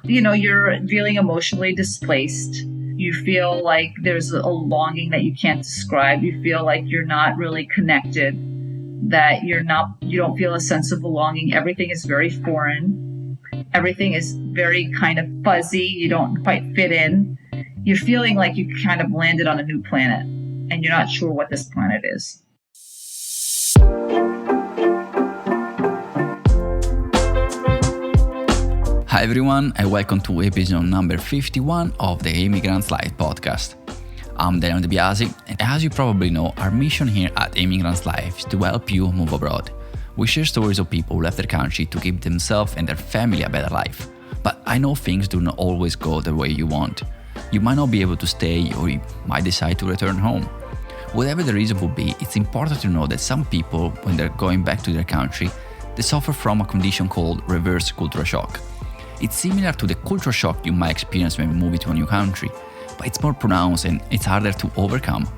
You're feeling emotionally displaced. You feel like there's a longing that you can't describe. You feel like you're not really connected, that you don't feel a sense of belonging. Everything is very foreign. Everything is very kind of fuzzy. You don't quite fit in. You're feeling like you kind of landed on a new planet and you're not sure what this planet is. Hi everyone, and welcome to episode number 51 of the Emigrant Life podcast. I'm Daniel DeBiasi, and as you probably know, our mission here at Emigrant Life is to help you move abroad. We share stories of people who left their country to give themselves and their family a better life. But I know things do not always go the way you want. You might not be able to stay, or you might decide to return home. Whatever the reason would be, it's important to know that some people, when they're going back to their country, they suffer from a condition called reverse cultural shock. It's similar to the culture shock you might experience when moving to a new country, but it's more pronounced and it's harder to overcome.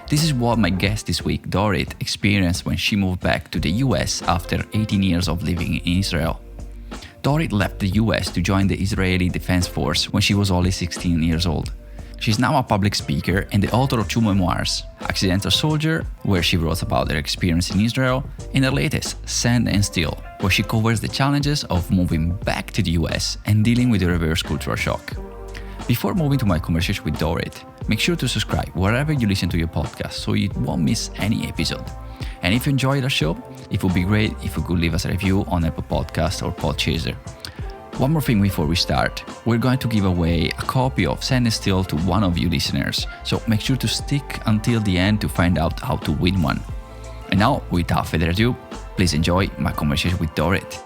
This is what my guest this week, Dorit, experienced when she moved back to the US after 18 years of living in Israel. Dorit left the US to join the Israeli Defense Force when she was only 16 years old. She's now a public speaker and the author of 2 memoirs, Accidental Soldier, where she wrote about her experience in Israel, and her latest, Sand and Steel, where she covers the challenges of moving back to the US and dealing with the reverse cultural shock. Before moving to my conversation with Dorit, make sure to subscribe wherever you listen to your podcast so you won't miss any episode. And if you enjoyed our show, it would be great if you could leave us a review on Apple Podcasts or Podchaser. One more thing before we start, we're going to give away a copy of Sand and Steel to one of you listeners, so make sure to stick until the end to find out how to win one. And now, without further ado, please enjoy my conversation with Dorit.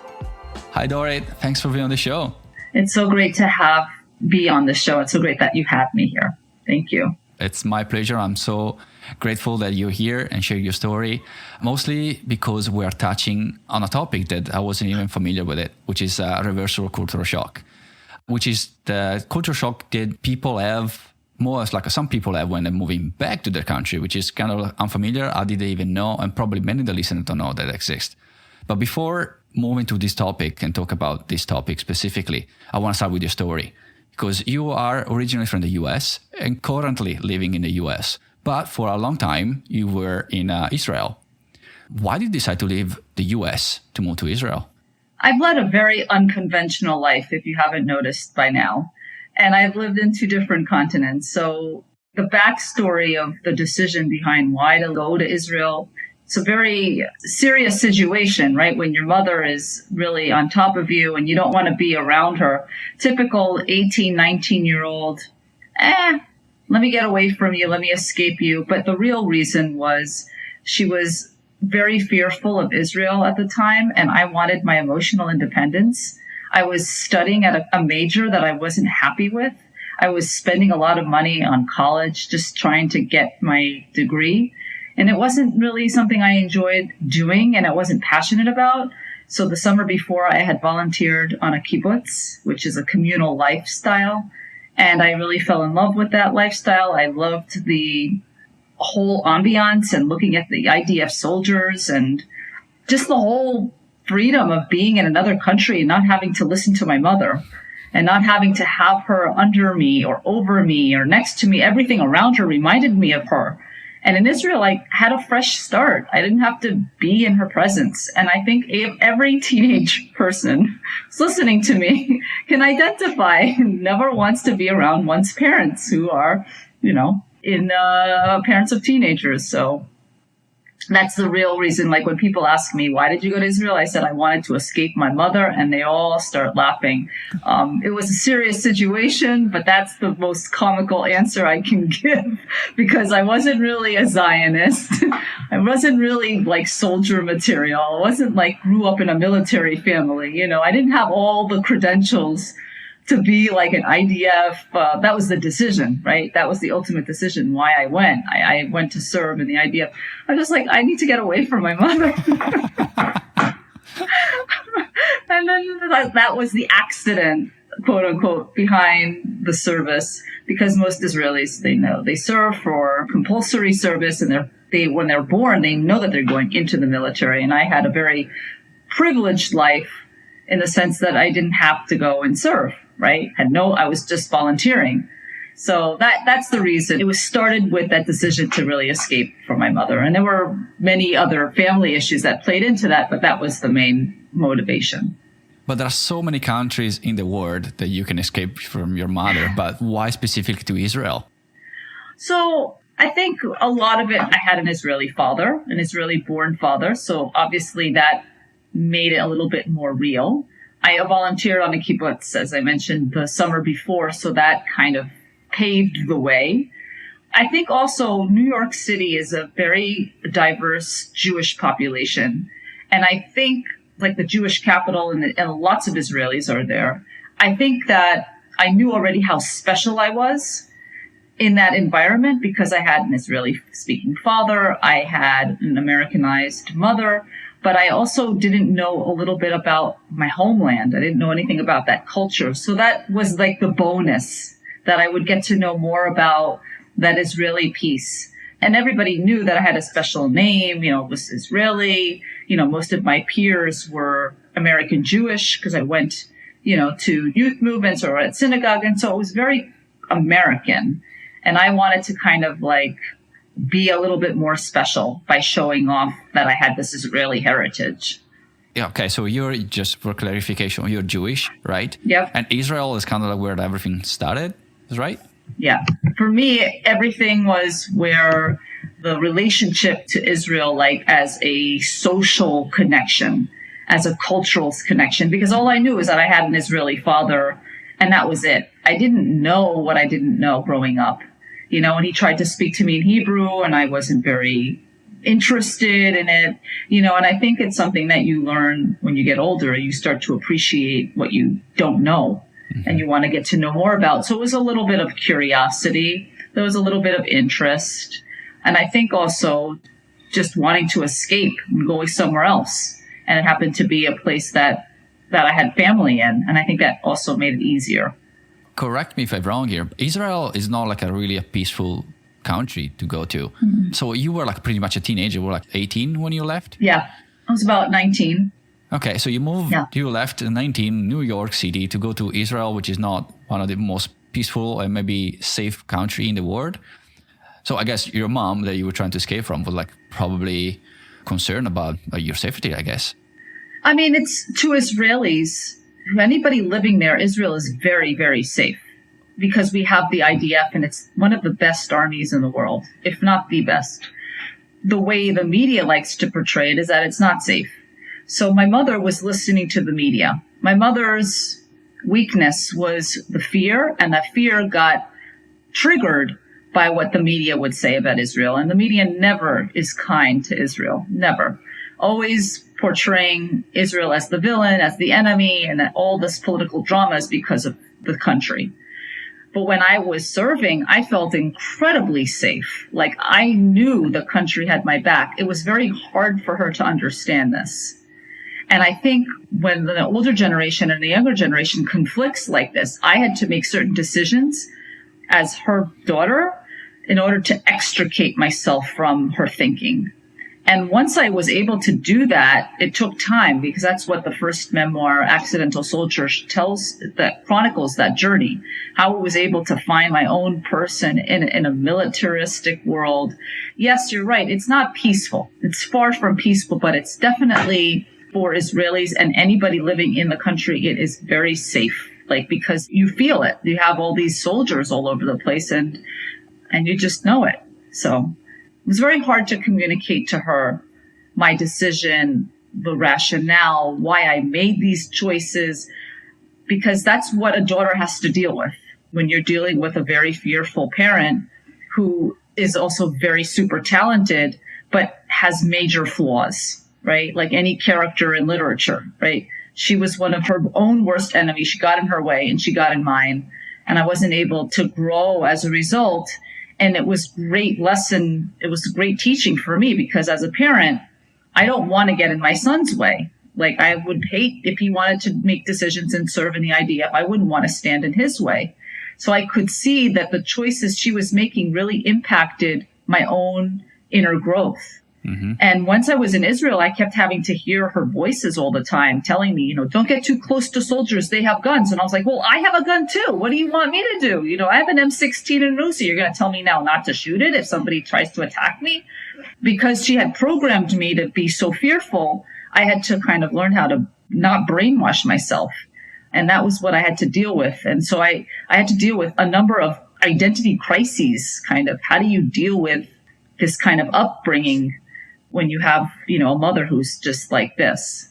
Hi Dorit, thanks for being on the show. It's so great to be on the show. It's so great that you had me here. Thank you. It's my pleasure. I'm so grateful that you're here and share your story, mostly because we're touching on a topic that I wasn't even familiar with it, which is reversal cultural shock, which is the cultural shock that people have, more as like some people have when they're moving back to their country, which is kind of unfamiliar. I didn't even know, and probably many of the listeners don't know that exists. But before moving to this topic and talk about this topic specifically, I want to start with your story, because you are originally from the US and currently living in the US. But for a long time, you were in Israel. Why did you decide to leave the US to move to Israel? I've led a very unconventional life, if you haven't noticed by now. And I've lived in 2 different continents. So the backstory of the decision behind why to go to Israel, it's a very serious situation, right? When your mother is really on top of you and you don't want to be around her. Typical 18, 19-year-old, let me get away from you, let me escape you. But the real reason was she was very fearful of Israel at the time, and I wanted my emotional independence. I was studying at a major that I wasn't happy with. I was spending a lot of money on college just trying to get my degree. And it wasn't really something I enjoyed doing and I wasn't passionate about. So the summer before, I had volunteered on a kibbutz, which is a communal lifestyle. And I really fell in love with that lifestyle. I loved the whole ambiance and looking at the IDF soldiers and just the whole freedom of being in another country and not having to listen to my mother and not having to have her under me or over me or next to me. Everything around her reminded me of her. And in Israel, I had a fresh start. I didn't have to be in her presence. And I think every teenage person who's listening to me can identify never wants to be around one's parents who are, parents of teenagers. So that's the real reason. Like when people ask me, why did you go to Israel? I said, I wanted to escape my mother, and they all start laughing. It was a serious situation, but that's the most comical answer I can give because I wasn't really a Zionist. I wasn't really like soldier material. I wasn't like grew up in a military family. I didn't have all the credentials to be like an IDF. That was the decision, right? That was the ultimate decision why I went. I went to serve in the IDF. I was just like, I need to get away from my mother. And then that was the accident, quote unquote, behind the service, because most Israelis, they serve for compulsory service, and when they're born, they know that they're going into the military. And I had a very privileged life in the sense that I didn't have to go and serve. right? I was just volunteering. So that's the reason. It was started with that decision to really escape from my mother. And there were many other family issues that played into that, but that was the main motivation. But there are so many countries in the world that you can escape from your mother, but why specifically to Israel? So I think a lot of it, I had an Israeli father, an Israeli born father. So obviously that made it a little bit more real. I volunteered on a kibbutz, as I mentioned, the summer before. So that kind of paved the way. I think also New York City is a very diverse Jewish population. And I think like the Jewish capital and lots of Israelis are there. I think that I knew already how special I was in that environment because I had an Israeli speaking father. I had an Americanized mother, but I also didn't know a little bit about my homeland. I didn't know anything about that culture. So that was like the bonus that I would get to know more about that Israeli piece. And everybody knew that I had a special name, was Israeli. Most of my peers were American Jewish because I went, to youth movements or at synagogue. And so it was very American. And I wanted to kind of like be a little bit more special by showing off that I had this Israeli heritage. Yeah, okay, so you're, just for clarification, you're Jewish, right? Yep. And Israel is kind of like where everything started, right? Yeah. For me, everything was where the relationship to Israel, like as a social connection, as a cultural connection, because all I knew is that I had an Israeli father and that was it. I didn't know what I didn't know growing up, and he tried to speak to me in Hebrew and I wasn't very interested in it, and I think it's something that you learn when you get older. You start to appreciate what you don't know. And you want to get to know more about. So it was a little bit of curiosity. There was a little bit of interest. And I think also just wanting to escape and go somewhere else. And it happened to be a place that I had family in. And I think that also made it easier. Correct me if I'm wrong here. Israel is not like a peaceful country to go to. Mm-hmm. So you were like pretty much a teenager. You were like 18 when you left? Yeah, I was about 19. Okay, so you left in 19, New York City to go to Israel, which is not one of the most peaceful and maybe safe country in the world. So I guess your mom that you were trying to escape from was like probably concerned about your safety, I guess. I mean, it's to Israelis, anybody living there, Israel is very, very safe because we have the IDF and it's one of the best armies in the world, if not the best. The way the media likes to portray it is that it's not safe. So my mother was listening to the media. My mother's weakness was the fear, and that fear got triggered by what the media would say about Israel. And the media never is kind to Israel, never. Always portraying Israel as the villain, as the enemy, and all this political drama is because of the country. But when I was serving, I felt incredibly safe. Like I knew the country had my back. It was very hard for her to understand this. And I think when the older generation and the younger generation conflicts like this, I had to make certain decisions as her daughter in order to extricate myself from her thinking. And once I was able to do that, it took time because that's what the first memoir, Accidental Soldier, chronicles that journey, how I was able to find my own person in a militaristic world. Yes, you're right. It's not peaceful. It's far from peaceful, but it's definitely for Israelis and anybody living in the country, it is very safe. Like, because you feel it. You have all these soldiers all over the place and you just know it. So it was very hard to communicate to her my decision, the rationale, why I made these choices, because that's what a daughter has to deal with when you're dealing with a very fearful parent who is also very super talented, but has major flaws, right? Like any character in literature, right? She was one of her own worst enemies. She got in her way and she got in mine. And I wasn't able to grow as a result. And it was great lesson. It was great teaching for me because as a parent, I don't want to get in my son's way. Like I would hate if he wanted to make decisions and serve in the IDF. I wouldn't want to stand in his way. So I could see that the choices she was making really impacted my own inner growth. And once I was in Israel, I kept having to hear her voices all the time telling me, don't get too close to soldiers. They have guns. And I was like, well, I have a gun too. What do you want me to do? I have an M16 and an Uzi. You're going to tell me now not to shoot it if somebody tries to attack me? Because she had programmed me to be so fearful, I had to kind of learn how to not brainwash myself. And that was what I had to deal with. And so I had to deal with a number of identity crises, kind of. How do you deal with this kind of upbringing when you have, a mother who's just like this?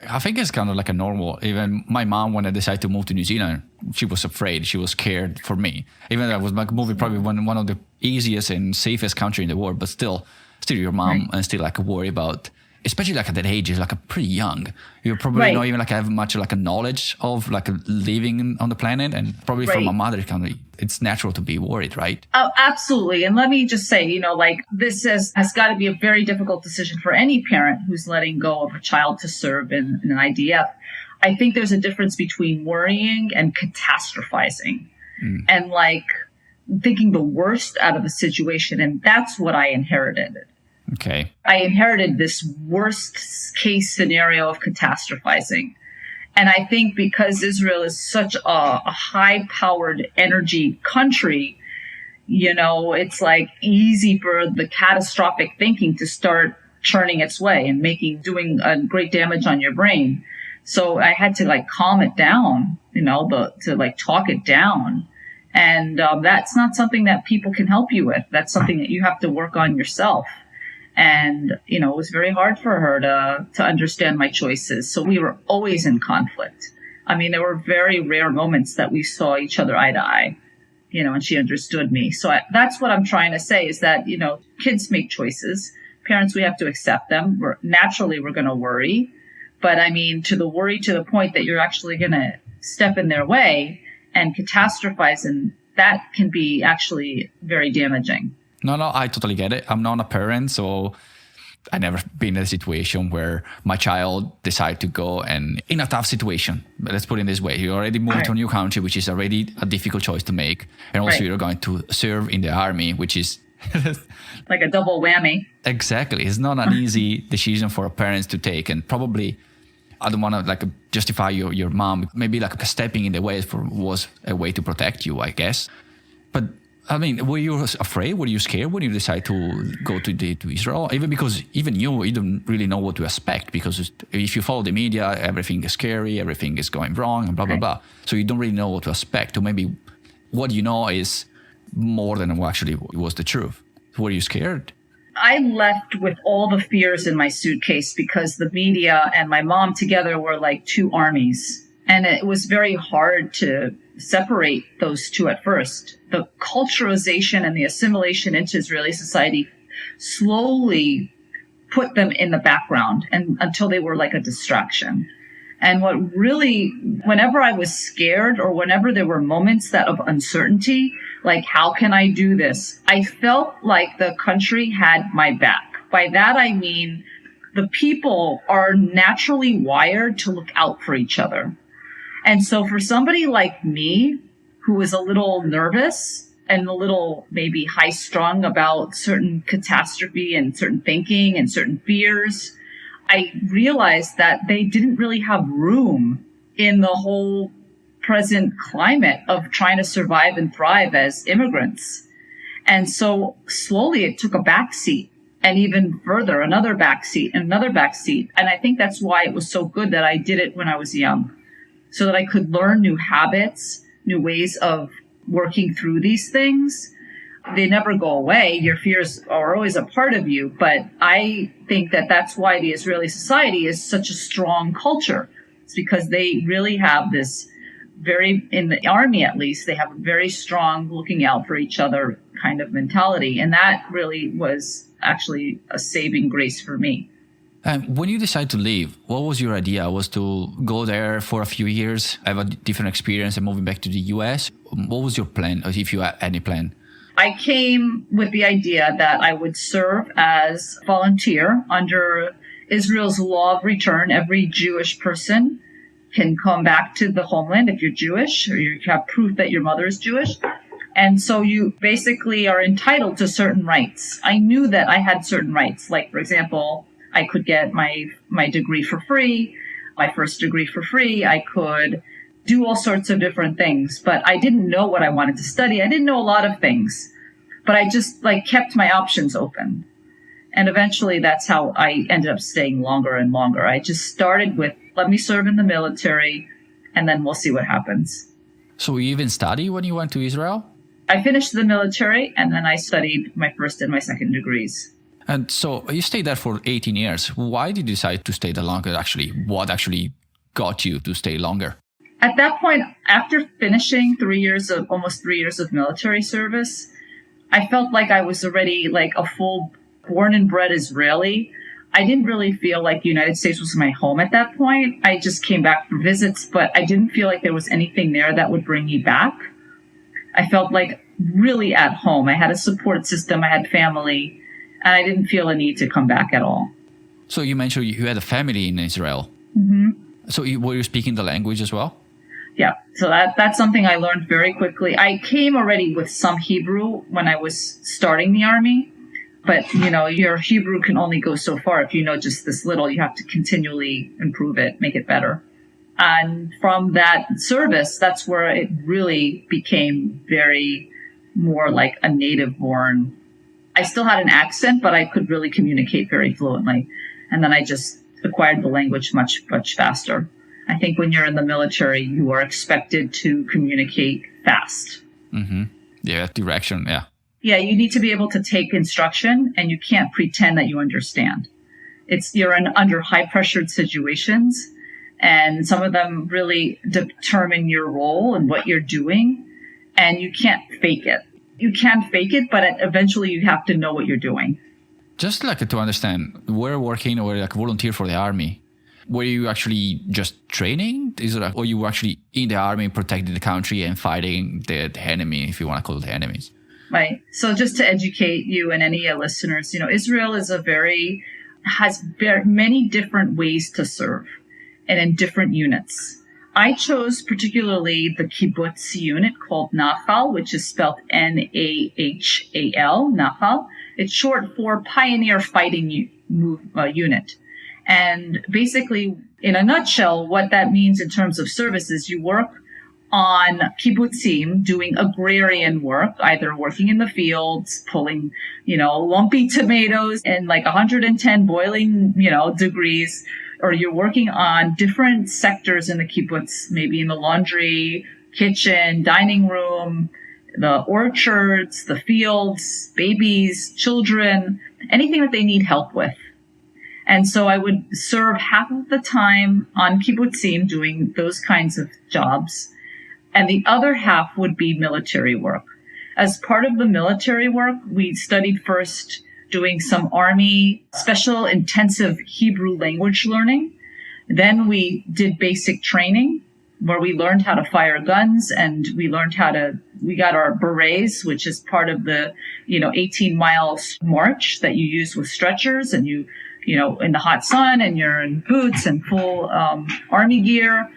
I think it's kind of like a normal, even my mom, when I decided to move to New Zealand, she was afraid, she was scared for me. Even though I was moving probably one of the easiest and safest country in the world, but still your mom and still worry about, especially at that age, you're pretty young. You probably not even have much a knowledge of living on the planet, and probably from a mother, it's natural to be worried, right? Oh, absolutely. And let me just say, this has got to be a very difficult decision for any parent who's letting go of a child to serve in an IDF. I think there's a difference between worrying and catastrophizing and thinking the worst out of a situation. And that's what I inherited. Okay. I inherited this worst case scenario of catastrophizing. And I think because Israel is such a high-powered energy country, it's easy for the catastrophic thinking to start churning its way and doing great damage on your brain. So I had to calm it down, to talk it down. And that's not something that people can help you with. That's something that you have to work on yourself. And, it was very hard for her to understand my choices. So we were always in conflict. I mean, there were very rare moments that we saw each other eye to eye, and she understood me. So that's what I'm trying to say is that, kids make choices. Parents, we have to accept them. We're going to worry. But I mean, to the point that you're actually going to step in their way and catastrophize, and that can be actually very damaging. No, I totally get it. I'm not a parent, so I never been in a situation where my child decided to go and in a tough situation. But let's put it this way. You already moved to a new country, which is already a difficult choice to make. And also you're going to serve in the army, which is like a double whammy. Exactly. It's not an easy decision for parents to take. And probably I don't want to justify your mom. Maybe stepping in the way was a way to protect you, I guess. But I mean, were you afraid? Were you scared when you decided to go to Israel? Even because you don't really know what to expect, because if you follow the media, everything is scary, everything is going wrong, and blah, blah, blah. So you don't really know what to expect. Or maybe what you know is more than what actually was the truth. Were you scared? I left with all the fears in my suitcase because the media and my mom together were like two armies. And it was very hard to separate those two at first. The culturalization and the assimilation into Israeli society slowly put them in the background and until they were like a distraction. And whenever I was scared or whenever there were moments of uncertainty, like, how can I do this? I felt like the country had my back. By that, I mean, the people are naturally wired to look out for each other. And so for somebody like me, who was a little nervous and a little maybe high-strung about certain catastrophe and certain thinking and certain fears, I realized that they didn't really have room in the whole present climate of trying to survive and thrive as immigrants. And so slowly it took a backseat, and even further, another backseat and another backseat. And I think that's why it was so good that I did it when I was young, so that I could learn new habits, new ways of working through these things. They never go away. Your fears are always a part of you. But I think that that's why the Israeli society is such a strong culture. It's because they really have this in the army at least, they have a very strong looking out for each other kind of mentality. And that really was actually a saving grace for me. When you decided to leave, what was your idea? Was to go there for a few years, have a different experience and moving back to the US? What was your plan, or if you had any plan? I came with the idea that I would serve as a volunteer under Israel's law of return. Every Jewish person can come back to the homeland if you're Jewish or you have proof that your mother is Jewish. And so you basically are entitled to certain rights. I knew that I had certain rights. Like, for example, I could get my degree for free, my first degree for free. I could do all sorts of different things, but I didn't know what I wanted to study. I didn't know a lot of things, but I just kept my options open. And eventually that's how I ended up staying longer and longer. I just started with, let me serve in the military, and then we'll see what happens. So you even studied when you went to Israel? I finished the military, and then I studied my first and my second degrees. And so you stayed there for 18 years. Why did you decide to stay that longer? Actually, what actually got you to stay longer? At that point, after finishing almost 3 years of military service, I felt like I was already a full born and bred Israeli. I didn't really feel like the United States was my home at that point. I just came back for visits, but I didn't feel like there was anything there that would bring me back. I felt like really at home. I had a support system. I had family, and I didn't feel a need to come back at all. So you mentioned you had a family in Israel. Mm-hmm. So were you speaking the language as well? Yeah, so that's something I learned very quickly. I came already with some Hebrew when I was starting the army. But, your Hebrew can only go so far. If you know just this little, you have to continually improve it, make it better. And from that service, that's where it really became very more like a native born. I still had an accent, but I could really communicate very fluently. And then I just acquired the language much, much faster. I think when you're in the military, you are expected to communicate fast. Mm-hmm. Yeah, direction, yeah. Yeah, you need to be able to take instruction, and you can't pretend that you understand. You're under high pressured situations, and some of them really determine your role and what you're doing, and you can't fake it. You can fake it, but eventually you have to know what you're doing. Just to understand, we're working or volunteer for the army. Were you actually just training? Or you were actually in the army protecting the country and fighting the enemy, if you want to call it the enemies? Right. So just to educate you and any listeners, Israel has very many different ways to serve and in different units. I chose particularly the kibbutz unit called Nahal, which is spelled Nahal, Nahal. It's short for Pioneer Fighting Unit. And basically, in a nutshell, what that means in terms of services, you work on kibbutzim, doing agrarian work, either working in the fields, pulling, lumpy tomatoes in 110 boiling, degrees, or you're working on different sectors in the kibbutz, maybe in the laundry, kitchen, dining room, the orchards, the fields, babies, children, anything that they need help with. And so I would serve half of the time on kibbutzim doing those kinds of jobs. And the other half would be military work. As part of the military work, we studied first doing some Army special intensive Hebrew language learning. Then we did basic training where we learned how to fire guns, and we got our berets, which is part of the, 18-mile march that you use with stretchers, and you in the hot sun, and you're in boots and full Army gear.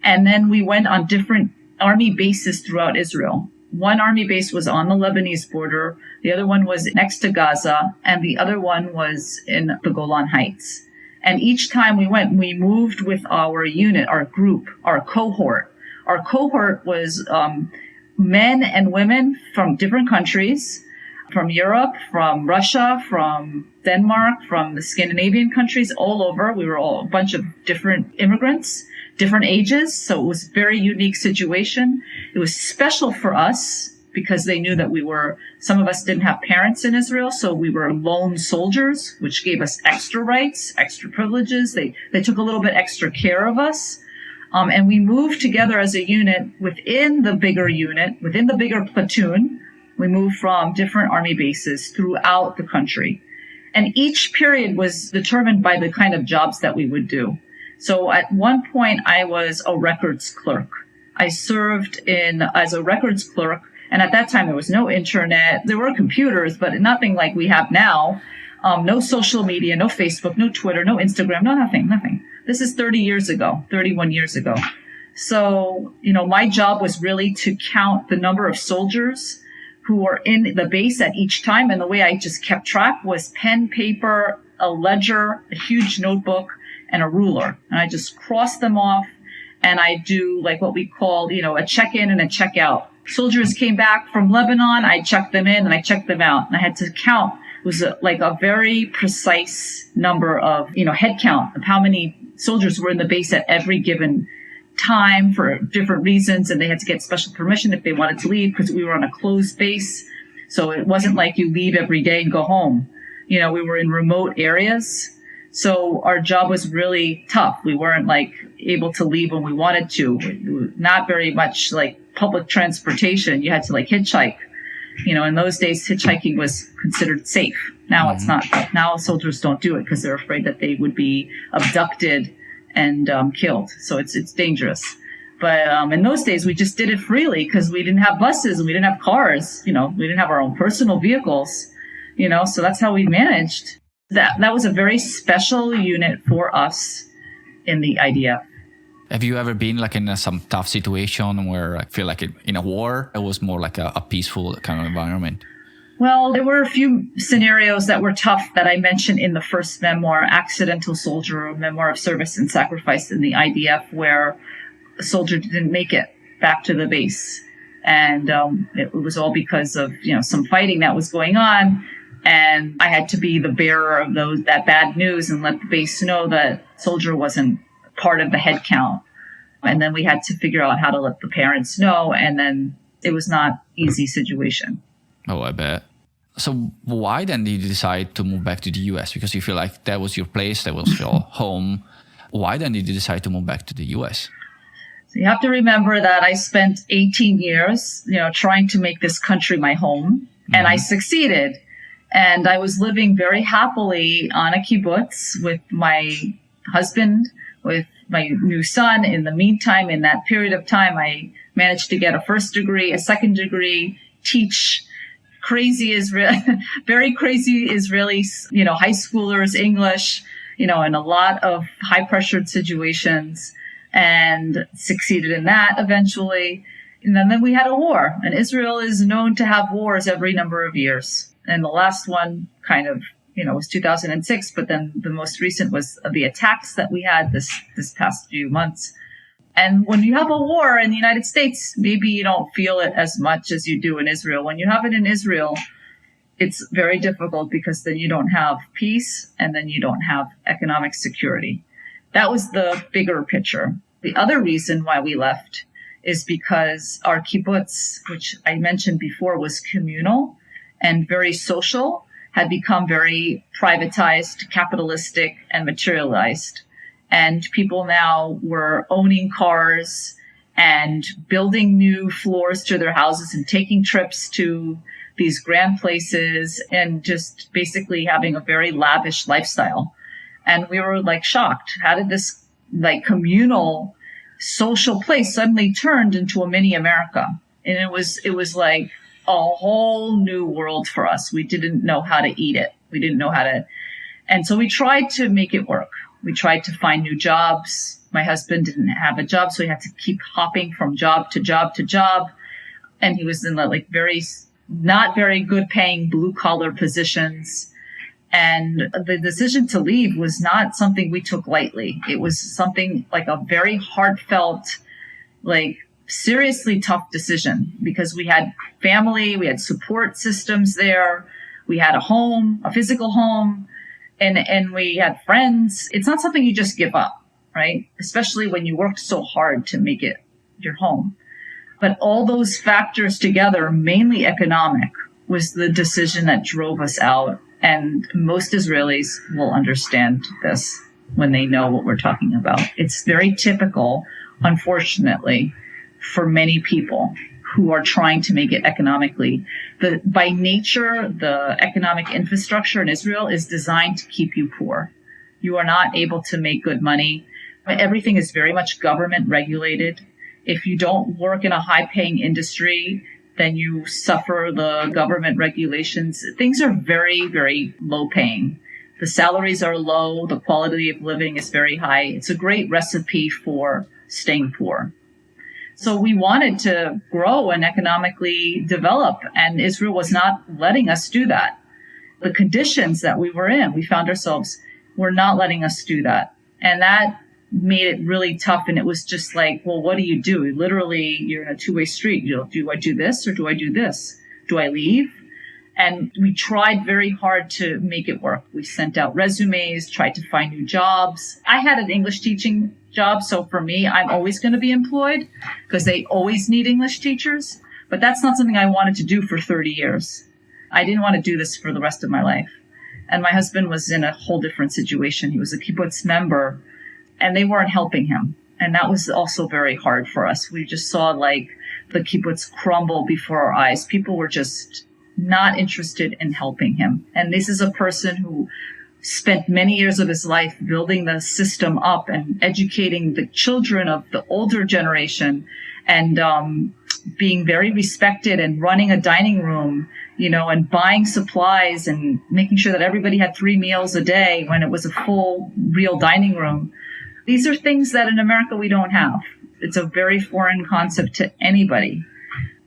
And then we went on different Army bases throughout Israel. One Army base was on the Lebanese border. The other one was next to Gaza. And the other one was in the Golan Heights. And each time we went, we moved with our unit, our group, our cohort. Our cohort was men and women from different countries, from Europe, from Russia, from Denmark, from the Scandinavian countries, all over. We were all a bunch of different immigrants, different ages. So it was a very unique situation. It was special for us because they knew that some of us didn't have parents in Israel. So we were lone soldiers, which gave us extra rights, extra privileges. They took a little bit extra care of us. And we moved together as a unit within the bigger platoon. We moved from different Army bases throughout the country. And each period was determined by the kind of jobs that we would do. So at one point, I was a records clerk. I served as a records clerk. And at that time, there was no internet. There were computers, but nothing like we have now. No social media, no Facebook, no Twitter, no Instagram, nothing. This is 31 years ago. So, my job was really to count the number of soldiers who were in the base at each time. And the way I just kept track was pen, paper, a ledger, a huge notebook, and a ruler. And I just crossed them off. And I do like what we call, a check-in and a check-out. Soldiers came back from Lebanon. I checked them in and I checked them out. And I had to count. It was like a very precise number of, head count of how many soldiers were in the base at every given time for different reasons. And they had to get special permission if they wanted to leave because we were on a closed base. So it wasn't like you leave every day and go home. We were in remote areas. So our job was really tough. We weren't like able to leave when we wanted to. Not very much like public transportation. You had to like hitchhike. In those days, hitchhiking was considered safe. Now it's not. Now soldiers don't do it because they're afraid that they would be abducted and killed. So it's dangerous. But in those days, we just did it freely because we didn't have buses and we didn't have cars. We didn't have our own personal vehicles. So that's how we managed. That was a very special unit for us in the IDF. Have you ever been like in some tough situation where I feel like in a war, it was more like a peaceful kind of environment? Well, there were a few scenarios that were tough that I mentioned in the first memoir, Accidental Soldier, a memoir of service and sacrifice in the IDF, where a soldier didn't make it back to the base. And it was all because of, some fighting that was going on. And I had to be the bearer of that bad news and let the base know that soldier wasn't part of the head count. And then we had to figure out how to let the parents know. And then it was not an easy situation. Oh, I bet. So why then did you decide to move back to the US? Because you feel like that was your place, that was your home. Why then did you decide to move back to the US? So you have to remember that I spent 18 years, trying to make this country my home. And I succeeded. And I was living very happily on a kibbutz with my husband, with my new son. In the meantime, in that period of time, I managed to get a first degree, a second degree, teach very crazy Israeli, high schoolers English, in a lot of high pressured situations, and succeeded in that eventually. And then we had a war, and Israel is known to have wars every number of years. And the last one kind of, was 2006, but then the most recent was the attacks that we had this past few months. And when you have a war in the United States, maybe you don't feel it as much as you do in Israel. When you have it in Israel, it's very difficult because then you don't have peace and then you don't have economic security. That was the bigger picture. The other reason why we left is because our kibbutz, which I mentioned before, was communal and very social, had become very privatized, capitalistic, and materialized. And people now were owning cars and building new floors to their houses and taking trips to these grand places and just basically having a very lavish lifestyle. And we were like shocked. How did this like communal social place suddenly turned into a mini America? And it was like a whole new world for us. We didn't know how to eat it. We didn't know how to. And so we tried to make it work. We tried to find new jobs. My husband didn't have a job, so he had to keep hopping from job to job to job. And he was in like not very good paying blue collar positions. And the decision to leave was not something we took lightly. It was something like a very heartfelt, like seriously tough decision, because we had family, we had support systems there, we had a home, a physical home, and we had friends. It's not something you just give up, right? Especially when you worked so hard to make it your home. But all those factors together, mainly economic, was the decision that drove us out. And most Israelis will understand this when they know what we're talking about. It's very typical, unfortunately, for many people who are trying to make it economically. By nature, the economic infrastructure in Israel is designed to keep you poor. You are not able to make good money. Everything is very much government regulated. If you don't work in a high-paying industry, then you suffer the government regulations. Things are very, very low-paying. The salaries are low. The quality of living is very high. It's a great recipe for staying poor. So we wanted to grow and economically develop, and Israel was not letting us do that. The conditions that we were in, we found ourselves, were not letting us do that. And that made it really tough. And it was just like, well, what do you do? Literally, you're in a two-way street. Do I do this or do I do this? Do I leave? And we tried very hard to make it work. We sent out resumes, tried to find new jobs. I had an English teaching job. So for me, I'm always going to be employed because they always need English teachers. But that's not something I wanted to do for 30 years. I didn't want to do this for the rest of my life. And my husband was in a whole different situation. He was a kibbutz member and they weren't helping him. And that was also very hard for us. We just saw like the kibbutz crumble before our eyes. People were just not interested in helping him. And this is a person who spent many years of his life building the system up and educating the children of the older generation and being very respected and running a dining room, and buying supplies and making sure that everybody had 3 meals a day when it was a full, real dining room. These are things that in America we don't have. It's a very foreign concept to anybody.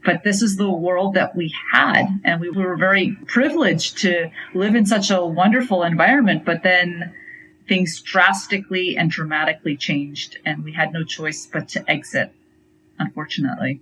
But this is the world that we had, and we were very privileged to live in such a wonderful environment. But then things drastically and dramatically changed, and we had no choice but to exit, unfortunately.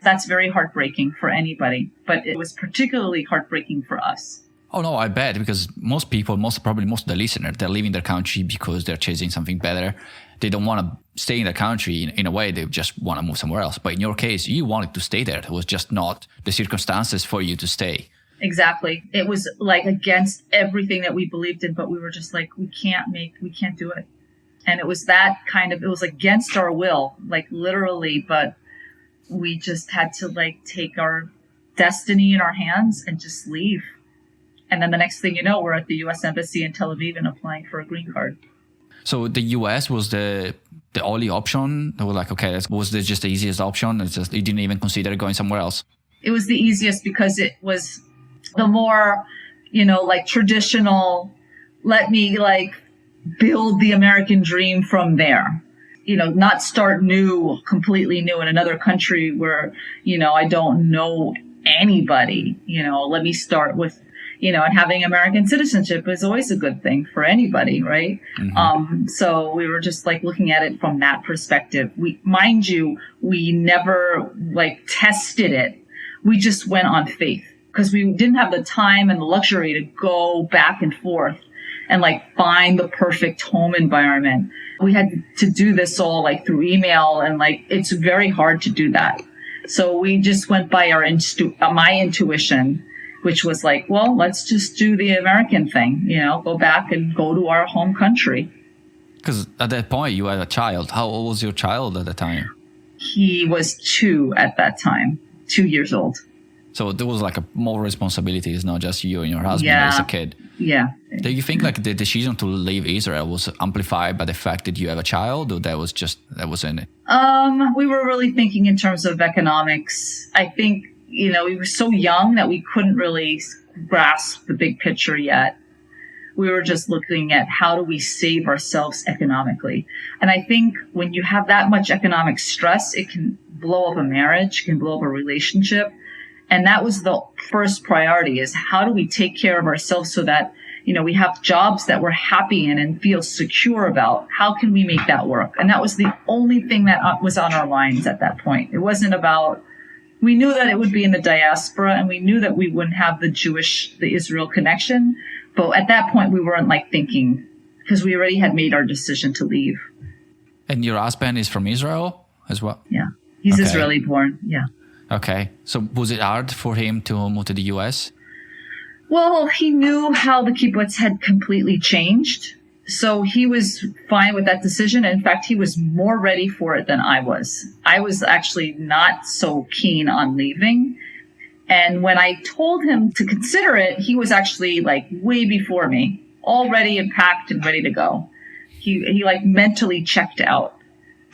That's very heartbreaking for anybody, but it was particularly heartbreaking for us. Oh, no, I bet, because most people, probably most of the listeners, they're leaving their country because they're chasing something better. They don't want to stay in their country in a way. They just want to move somewhere else. But in your case, you wanted to stay there. It was just not the circumstances for you to stay. Exactly. It was like against everything that we believed in, but we were just like, we can't do it. And it was it was against our will, like literally, but we just had to like take our destiny in our hands and just leave. And then the next thing you know, we're at the U.S. Embassy in Tel Aviv and applying for a green card. So the U.S. was the only option? They were like, okay, was this just the easiest option? You didn't even consider going somewhere else? It was the easiest because it was the more, like traditional, let me like build the American dream from there. Not start completely new in another country where, I don't know anybody. Let me start with, and having American citizenship is always a good thing for anybody, right? Mm-hmm. So we were just like looking at it from that perspective. We never like tested it. We just went on faith because we didn't have the time and the luxury to go back and forth and like find the perfect home environment. We had to do this all like through email, and like it's very hard to do that. So we just went by my intuition, which was like, well, let's just do the American thing, go back and go to our home country. Because at that point you had a child. How old was your child at the time? He was 2 at that time, 2 years old. So there was like more responsibilities, not just you and your husband as a kid. Yeah. Do you think like the decision to leave Israel was amplified by the fact that you have a child, or that was in it? We were really thinking in terms of economics. I think, we were so young that we couldn't really grasp the big picture yet. We were just looking at how do we save ourselves economically. And I think when you have that much economic stress, it can blow up a marriage, can blow up a relationship. And that was the first priority, is how do we take care of ourselves so that, we have jobs that we're happy in and feel secure about. How can we make that work? And that was the only thing that was on our minds at that point. It wasn't about, we knew that it would be in the diaspora, and we knew that we wouldn't have the Israel connection. But at that point, we weren't like thinking, because we already had made our decision to leave. And your husband is from Israel as well? Yeah. He's Israeli born. Yeah. Okay. So was it hard for him to move to the U.S.? Well, he knew how the kibbutz had completely changed. So he was fine with that decision. In fact, he was more ready for it than I was. I was actually not so keen on leaving. And when I told him to consider it, he was actually like way before me, all ready and packed and ready to go. He like mentally checked out.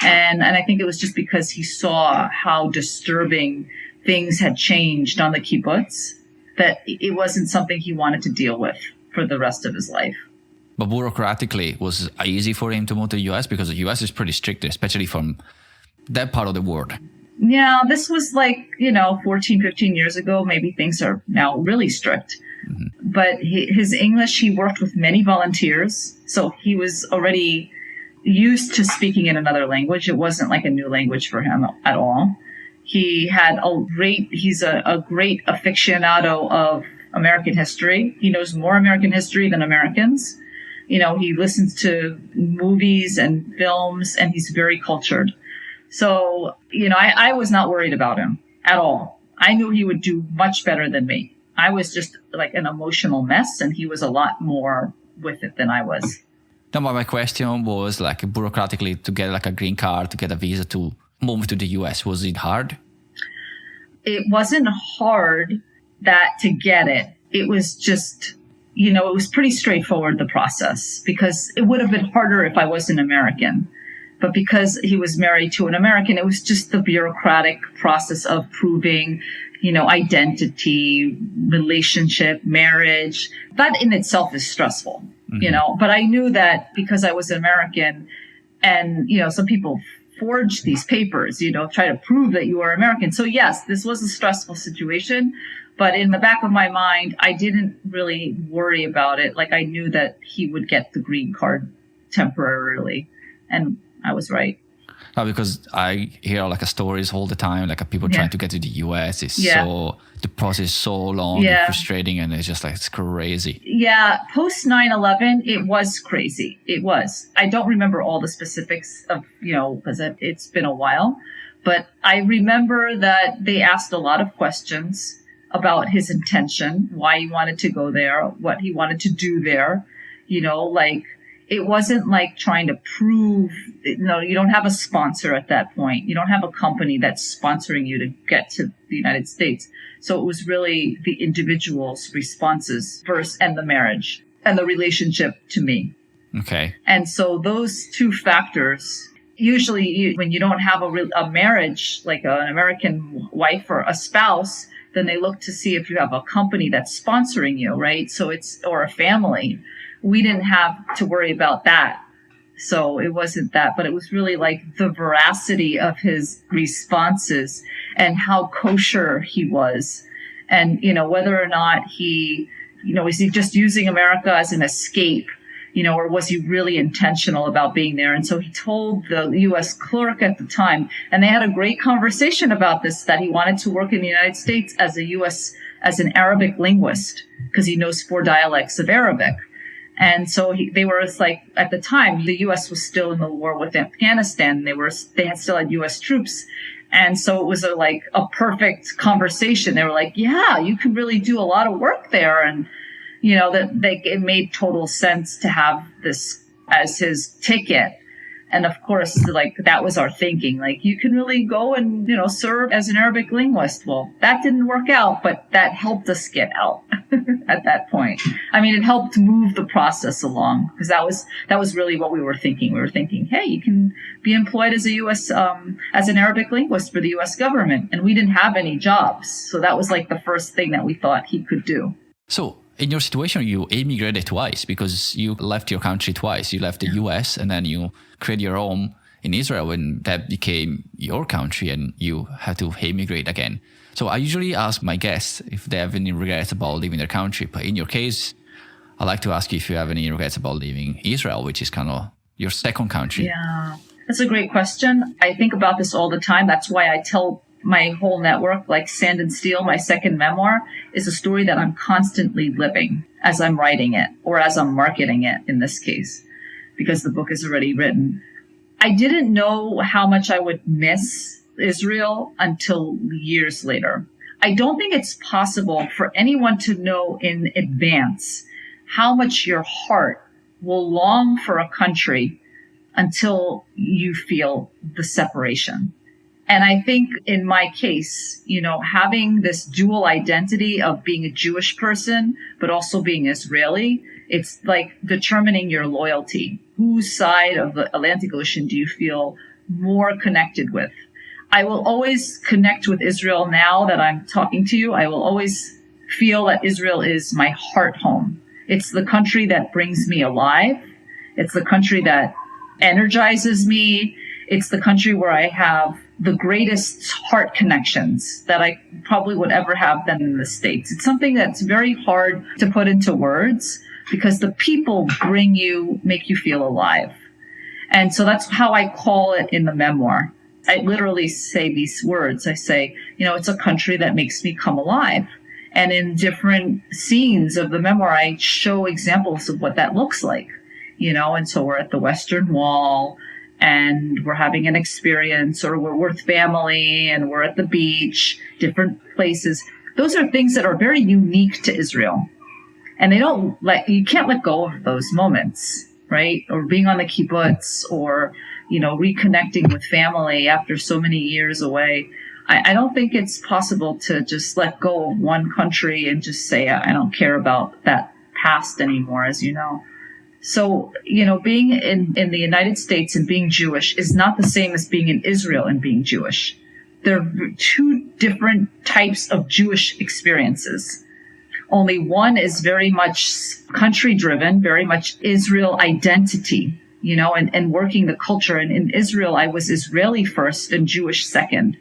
And I think it was just because he saw how disturbing things had changed on the kibbutz, that it wasn't something he wanted to deal with for the rest of his life. But bureaucratically, was it easy for him to move to the U.S.? Because the U.S. is pretty strict, especially from that part of the world? Yeah, this was 14, 15 years ago. Maybe things are now really strict. But his English, he worked with many volunteers. So he was already used to speaking in another language. It wasn't like a new language for him at all. He's a great aficionado of American history. He knows more American history than Americans. He listens to movies and films, and he's very cultured. So, I was not worried about him at all. I knew he would do much better than me. I was just like an emotional mess, and he was a lot more with it than I was. No, but my question was like bureaucratically to get like a green card, to get a visa to move to the US. Was it hard? It wasn't hard to get it. It was just, it was pretty straightforward, the process, because it would have been harder if I wasn't American. But because he was married to an American, it was just the bureaucratic process of proving, identity, relationship, marriage. That in itself is stressful, But I knew that because I was American and, some people forge these papers, try to prove that you are American. So yes, this was a stressful situation. But in the back of my mind, I didn't really worry about it. Like I knew that he would get the green card temporarily. And I was right. No, because I hear like stories all the time, like people trying to get to the US. The process is so long and frustrating, and it's just like, it's crazy. Yeah. Post 9/11, it was crazy. It was. I don't remember all the specifics of, because it's been a while, but I remember that they asked a lot of questions about his intention, why he wanted to go there, what he wanted to do there, it wasn't like trying to prove, you don't have a sponsor at that point. You don't have a company that's sponsoring you to get to the United States. So it was really the individual's responses first, and the marriage and the relationship to me. Okay. And so those two factors, usually when you don't have a marriage, like an American wife or a spouse, then they look to see if you have a company that's sponsoring you, right? Or a family. We didn't have to worry about that. So it wasn't that, but it was really like the veracity of his responses and how kosher he was. And, whether or not is he just using America as an escape, or was he really intentional about being there? And so he told the U.S. clerk at the time, and they had a great conversation about this, that he wanted to work in the United States as as an Arabic linguist, because he knows 4 dialects of Arabic. And so they were like, at the time, the U.S. was still in the war with Afghanistan. They had still had U.S. troops. And so it was a perfect conversation. They were like, yeah, you could really do a lot of work there. And, it made total sense to have this as his ticket. And of course, that was our thinking. You can really go and, serve as an Arabic linguist. Well, that didn't work out, but that helped us get out at that point. I mean, it helped move the process along, because that was really what we were thinking. We were thinking, hey, you can be employed as as an Arabic linguist for the U.S. government. And we didn't have any jobs. So that was the first thing that we thought he could do. So in your situation, you emigrated twice, because you left your country twice. You left the US, and then you created your home in Israel, and that became your country, and you had to emigrate again. So I usually ask my guests if they have any regrets about leaving their country. But in your case, I'd like to ask you if you have any regrets about leaving Israel, which is kind of your second country. Yeah, that's a great question. I think about this all the time. That's why I tell my whole network, like Sand and Steel, my second memoir, is a story that I'm constantly living as I'm writing it, or as I'm marketing it in this case, because the book is already written. I didn't know how much I would miss Israel until years later. I don't think it's possible for anyone to know in advance how much your heart will long for a country until you feel the separation. And I think in my case, having this dual identity of being a Jewish person, but also being Israeli, it's like determining your loyalty. Whose side of the Atlantic Ocean do you feel more connected with? I will always connect with Israel now that I'm talking to you. I will always feel that Israel is my heart home. It's the country that brings me alive. It's the country that energizes me. It's the country where I have the greatest heart connections that I probably would ever have than in the States. It's something that's very hard to put into words because the people make you feel alive. And so that's how I call it in the memoir. I literally say these words. I say, it's a country that makes me come alive. And in different scenes of the memoir, I show examples of what that looks like, and so we're at the Western Wall and we're having an experience, or we're with family and we're at the beach, different places. Those are things that are very unique to Israel. And you can't let go of those moments, right? Or being on the kibbutz, or, reconnecting with family after so many years away. I don't think it's possible to just let go of one country and just say, I don't care about that past anymore, as you know. So, being in the United States and being Jewish is not the same as being in Israel and being Jewish. They're two different types of Jewish experiences. Only one is very much country driven, very much Israel identity, and working the culture. And in Israel, I was Israeli first and Jewish second.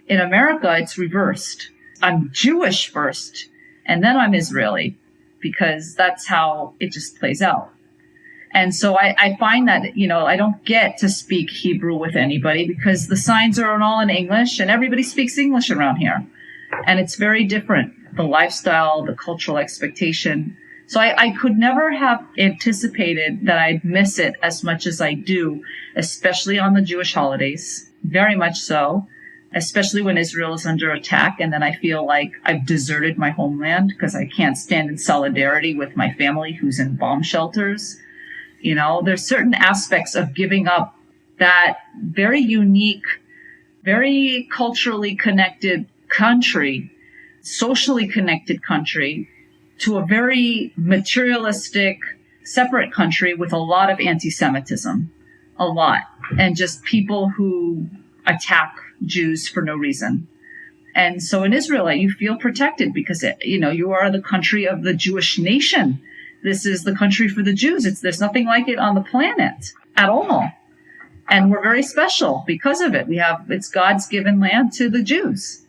In America, it's reversed. I'm Jewish first, and then I'm Israeli, because that's how it just plays out. And so I find that, I don't get to speak Hebrew with anybody because the signs are all in English and everybody speaks English around here. And it's very different, the lifestyle, the cultural expectation. So I could never have anticipated that I'd miss it as much as I do, especially on the Jewish holidays, very much so. Especially when Israel is under attack, and then I feel like I've deserted my homeland because I can't stand in solidarity with my family who's in bomb shelters. There's certain aspects of giving up that very unique, very culturally connected country, socially connected country, to a very materialistic, separate country with a lot of anti-Semitism, a lot, and just people who attack Jews for no reason. And so in Israel, you feel protected because, you are the country of the Jewish nation. This is the country for the Jews. There's nothing like it on the planet at all. And we're very special because of it. It's God's given land to the Jews.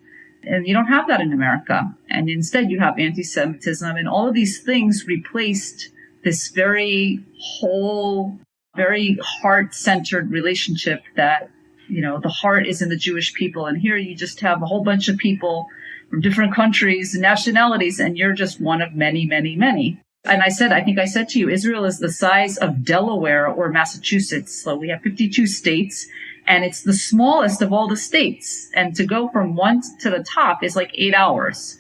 And you don't have that in America. And instead you have anti-Semitism, and all of these things replaced this very whole, very heart-centered relationship that the heart is in the Jewish people. And here you just have a whole bunch of people from different countries and nationalities, and you're just one of many, many, many. And I think I said to you, Israel is the size of Delaware or Massachusetts. So we have 52 states, and it's the smallest of all the states. And to go from one to the top is like 8 hours.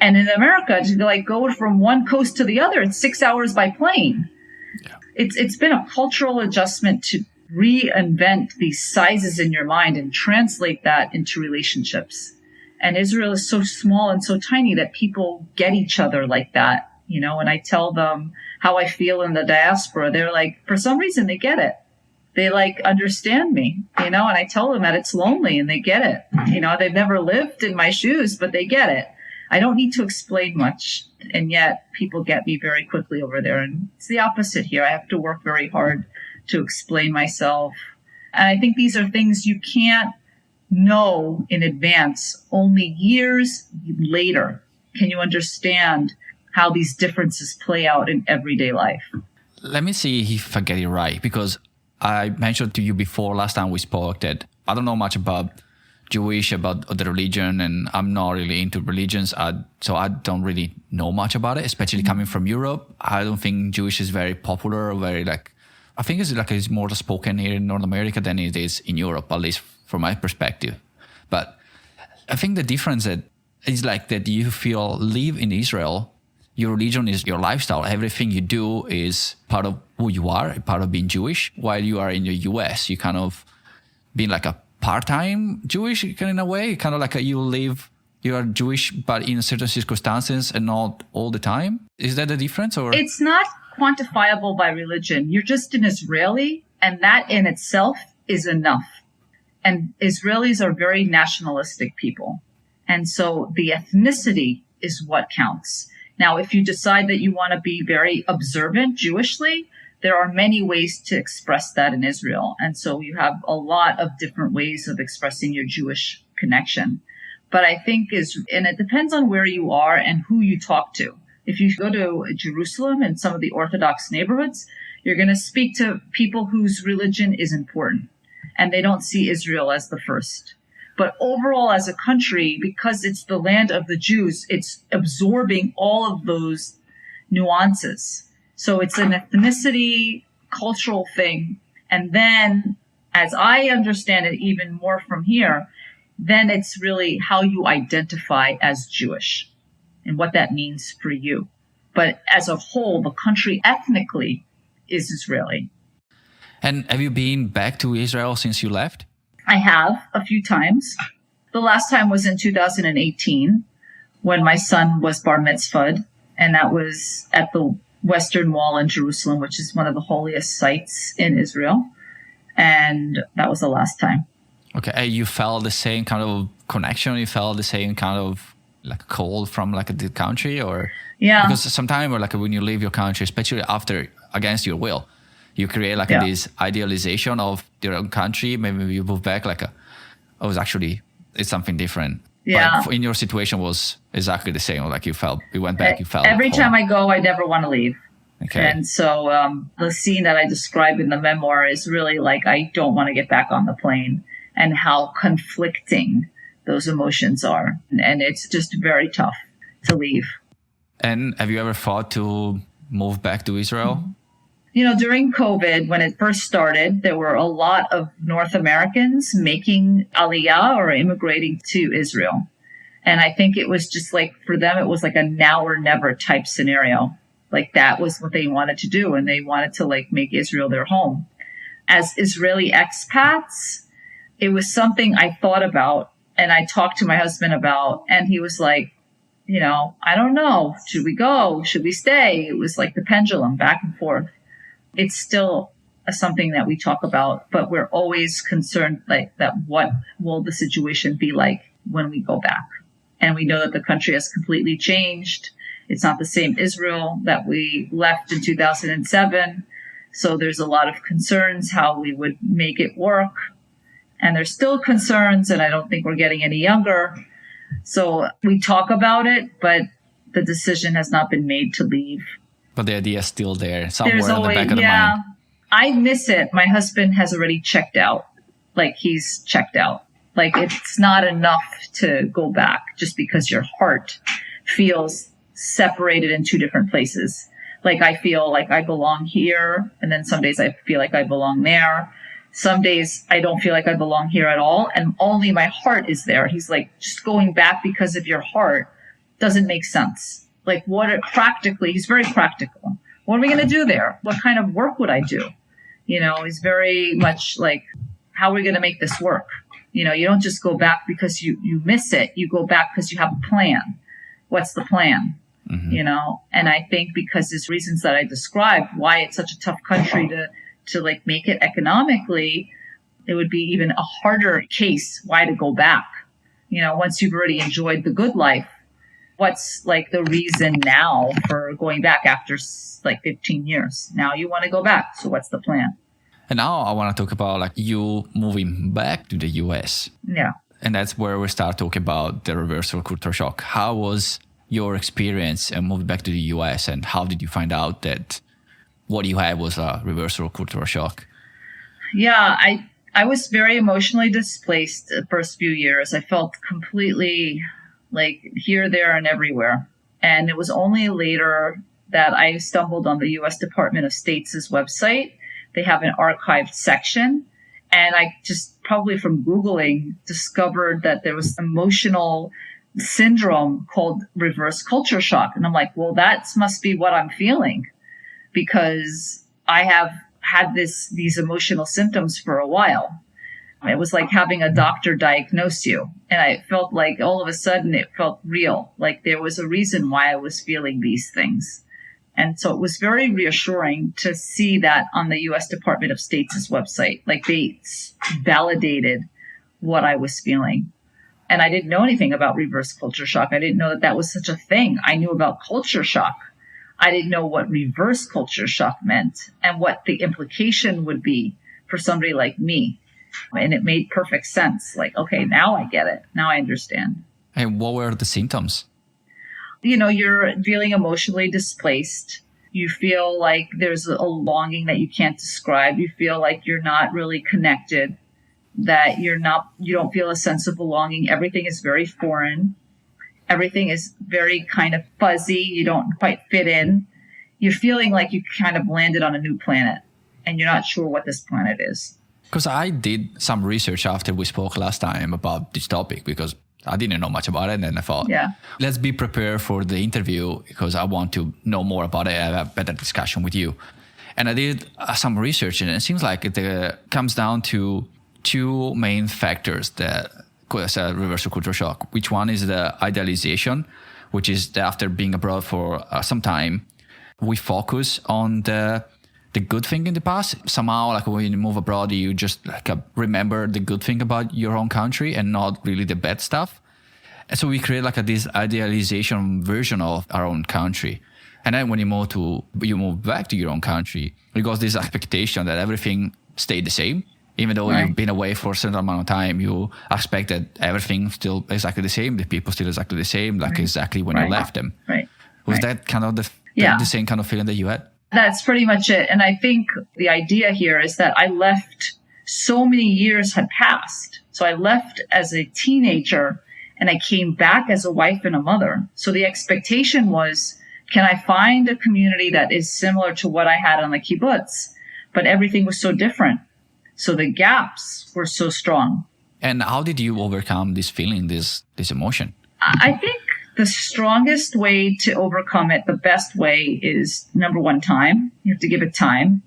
And in America, to go from one coast to the other, it's 6 hours by plane. Yeah. It's been a cultural adjustment to reinvent these sizes in your mind and translate that into relationships. And Israel is so small and so tiny that people get each other like that, and I tell them how I feel in the diaspora. They're like, for some reason, they get it. They understand me, and I tell them that it's lonely and they get it. They've never lived in my shoes, but they get it. I don't need to explain much. And yet people get me very quickly over there. And it's the opposite here. I have to work very hard to explain myself. And I think these are things you can't know in advance. Only years later can you understand how these differences play out in everyday life. Let me see if I get it right, because I mentioned to you before last time we spoke that I don't know much about Jewish, about the religion, and I'm not really into religions, so I don't really know much about it, especially coming from Europe. I don't think Jewish is very popular, I think it's more spoken here in North America than it is in Europe, at least from my perspective. But I think the difference is that you live in Israel, your religion is your lifestyle. Everything you do is part of who you are, part of being Jewish. While you are in the US, you kind of being like a part-time Jewish in a way, kind of like you are Jewish, but in certain circumstances and not all the time. Is that the difference? Or it's not quantifiable by religion. You're just an Israeli, and that in itself is enough. And Israelis are very nationalistic people. And so the ethnicity is what counts. Now, if you decide that you want to be very observant Jewishly, there are many ways to express that in Israel. And so you have a lot of different ways of expressing your Jewish connection. But I think and it depends on where you are and who you talk to. If you go to Jerusalem and some of the Orthodox neighborhoods, you're going to speak to people whose religion is important and they don't see Israel as the first. But overall, as a country, because it's the land of the Jews, it's absorbing all of those nuances. So it's an ethnicity, cultural thing. And then, as I understand it even more from here, then it's really how you identify as Jewish and what that means for you. But as a whole, the country ethnically is Israeli. And have you been back to Israel since you left? I have a few times. The last time was in 2018 when my son was bar mitzvahed, and that was at the Western Wall in Jerusalem, which is one of the holiest sites in Israel. And that was the last time. Okay, you felt the same kind of connection? You felt the same kind of like call from like the country, or yeah? Because sometimes, or like when you leave your country, especially after against your will, you create like this idealization of your own country. Maybe you move back like it's something different. Yeah. But in your situation was exactly the same. Like you went back, you felt every home. time I go, I never want to leave. Okay. And so the scene that I describe in the memoir is really like, I don't want to get back on the plane, and how conflicting those emotions are. And it's just very tough to leave. And have you ever thought to move back to Israel? Mm-hmm. You know, during COVID, when it first started, there were a lot of North Americans making aliyah or immigrating to Israel. And I think it was just like, for them, it was like a now or never type scenario. Like that was what they wanted to do. And they wanted to like make Israel their home. As Israeli expats, it was something I thought about and I talked to my husband about, and he was like, you know, I don't know. Should we go? Should we stay? It was like the pendulum back and forth. It's still something that we talk about, but we're always concerned like that. What will the situation be like when we go back? And we know that the country has completely changed. It's not the same Israel that we left in 2007. So there's a lot of concerns how we would make it work. And there's still concerns, and I don't think we're getting any younger. So we talk about it, but the decision has not been made to leave. But the idea is still there, somewhere in the back of the mind. I miss it. My husband has already checked out. Like, he's checked out. Like, it's not enough to go back just because your heart feels separated in two different places. Like, I feel like I belong here, and then some days I feel like I belong there. Some days I don't feel like I belong here at all, and only my heart is there. He's like, just going back because of your heart doesn't make sense. Like, he's very practical. What are we going to do there? What kind of work would I do? You know, he's very much like, how are we going to make this work? You know, you don't just go back because you miss it. You go back because you have a plan. What's the plan? Mm-hmm. You know, and I think because there's reasons that I described why it's such a tough country to like make it economically, it would be even a harder case why to go back. You know, once you've already enjoyed the good life, what's like the reason now for going back after like 15 years? Now you want to go back. So what's the plan? And now I want to talk about like you moving back to the US. Yeah. And that's where we start talking about the reversal culture shock. How was your experience moving back to the US, and how did you find out that what you had was a reversal cultural shock? Yeah, I was very emotionally displaced the first few years. I felt completely like here, there, and everywhere. And it was only later that I stumbled on the U.S. Department of State's website. They have an archived section. And I just probably from Googling discovered that there was emotional syndrome called reverse culture shock. And I'm like, well, that must be what I'm feeling, because I have had these emotional symptoms for a while. It was like having a doctor diagnose you. And I felt like all of a sudden it felt real. Like there was a reason why I was feeling these things. And so it was very reassuring to see that on the U.S. Department of State's website. Like they validated what I was feeling. And I didn't know anything about reverse culture shock. I didn't know that was such a thing. I knew about culture shock. I didn't know what reverse culture shock meant and what the implication would be for somebody like me. And it made perfect sense. Like, okay, now I get it. Now I understand. And what were the symptoms? You're feeling emotionally displaced. You feel like there's a longing that you can't describe. You feel like you're not really connected, that you don't feel a sense of belonging. Everything is very foreign. Everything is very kind of fuzzy. You don't quite fit in. You're feeling like you kind of landed on a new planet and you're not sure what this planet is. Because I did some research after we spoke last time about this topic, because I didn't know much about it. And then I thought, let's be prepared for the interview because I want to know more about it and have a better discussion with you. And I did some research, and it seems like it comes down to two main factors that cause a reversal culture shock. Which one is the idealization, which is that after being abroad for some time, we focus on the good thing in the past. Somehow, like when you move abroad, you just remember the good thing about your own country and not really the bad stuff. And so we create this idealization version of our own country. And then when you move back to your own country, it goes this expectation that everything stayed the same. Even though you've been away for a certain amount of time, you expect that everything still exactly the same, the people still exactly the same, exactly when you left them. Was that kind of the same kind of feeling that you had? That's pretty much it. And I think the idea here is that I left, so many years had passed. So I left as a teenager and I came back as a wife and a mother. So the expectation was, can I find a community that is similar to what I had on the kibbutz? But everything was so different. So the gaps were so strong. And how did you overcome this feeling, this emotion? I think the strongest way to overcome it, the best way is, number one, time. You have to give it time.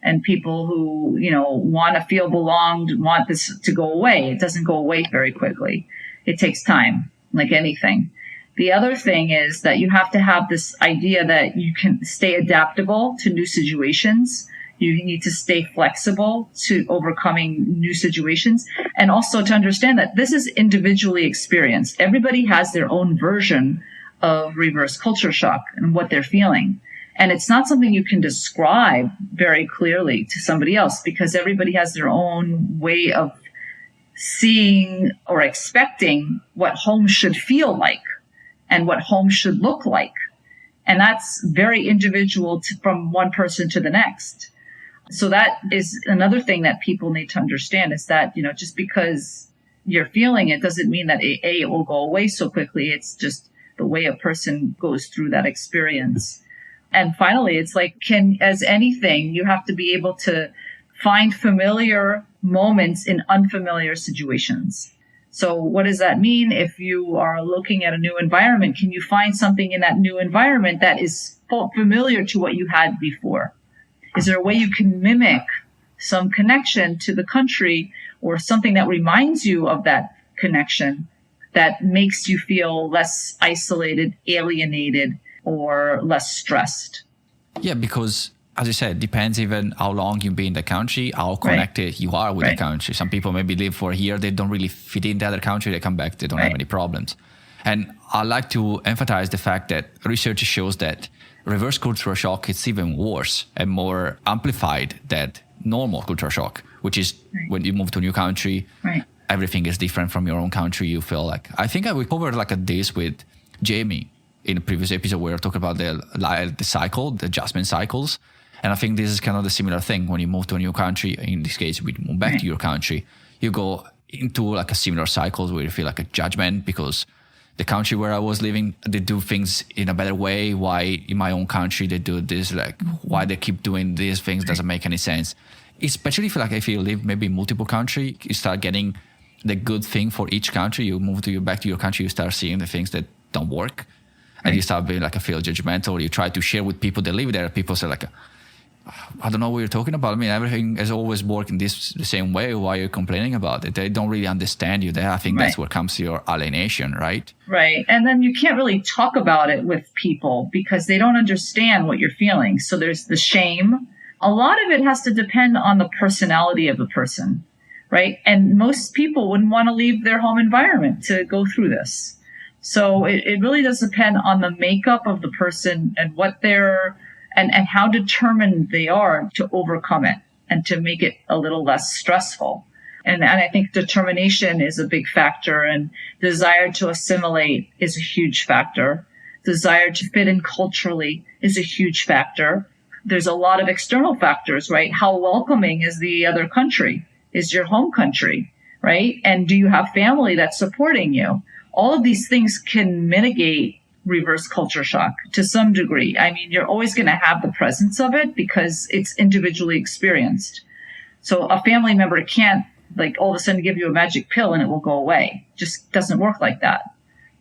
And people who, want to feel belonged, want this to go away. It doesn't go away very quickly. It takes time, like anything. The other thing is that you have to have this idea that you can stay adaptable to new situations. You need to stay flexible to overcoming new situations, and also to understand that this is individually experienced. Everybody has their own version of reverse culture shock and what they're feeling. And it's not something you can describe very clearly to somebody else because everybody has their own way of seeing or expecting what home should feel like and what home should look like. And that's very individual from one person to the next. So that is another thing that people need to understand is that, just because you're feeling it doesn't mean that it will go away so quickly. It's just the way a person goes through that experience. And finally, it's like, as anything, you have to be able to find familiar moments in unfamiliar situations. So what does that mean? If you are looking at a new environment, can you find something in that new environment that is familiar to what you had before? Is there a way you can mimic some connection to the country or something that reminds you of that connection that makes you feel less isolated, alienated, or less stressed? Yeah, because as you said, depends even how long you've been in the country, how connected you are with the country. Some people maybe live for a year, they don't really fit in the other country, they come back, they don't have any problems. And I like to emphasize the fact that research shows that reverse cultural shock is even worse and more amplified than normal cultural shock, which is when you move to a new country, everything is different from your own country. You feel like, I think we covered this with Jamie in the previous episode where we talked about the cycle, the adjustment cycles. And I think this is kind of the similar thing when you move to a new country. In this case, we move back to your country, you go into a similar cycles where you feel like a judgment because the country where I was living, they do things in a better way. Why in my own country they do this? Why they keep doing these things doesn't make any sense. Especially if you live maybe in multiple countries, you start getting the good thing for each country. You move back to your country, you start seeing the things that don't work, and you start being feel judgmental. You try to share with people that live there. People say I don't know what you're talking about. I mean, everything has always worked in the same way. Why are you complaining about it? They don't really understand you there. I think that's where comes your alienation, right? Right. And then you can't really talk about it with people because they don't understand what you're feeling. So there's the shame. A lot of it has to depend on the personality of the person, right? And most people wouldn't want to leave their home environment to go through this. So it really does depend on the makeup of the person and what they're and how determined they are to overcome it and to make it a little less stressful. And I think determination is a big factor, and desire to assimilate is a huge factor. Desire to fit in culturally is a huge factor. There's a lot of external factors, right? How welcoming is the other country? Is your home country, right? And do you have family that's supporting you? All of these things can mitigate reverse culture shock to some degree. I mean, you're always going to have the presence of it because it's individually experienced. So a family member can't like all of a sudden give you a magic pill and it will go away. Just doesn't work like that.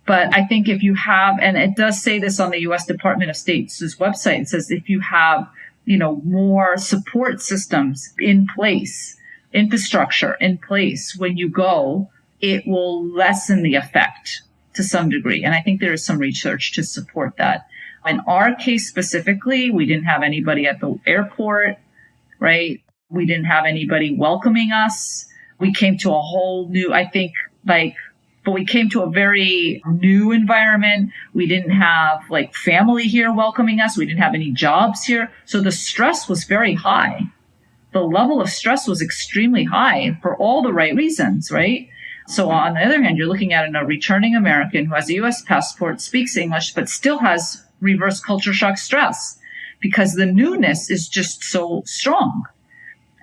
But I think if you have, and it does say this on the U.S. Department of State's website, it says if you have, more support systems in place, infrastructure in place when you go, it will lessen the effect to some degree. And I think there is some research to support that. In our case specifically, we didn't have anybody at the airport, right? We didn't have anybody welcoming us. We came to a whole new, but we came to a very new environment. We didn't have family here welcoming us. We didn't have any jobs here. So the stress was very high. The level of stress was extremely high for all the right reasons, right? So on the other hand, you're looking at a returning American who has a U.S. passport, speaks English, but still has reverse culture shock stress because the newness is just so strong.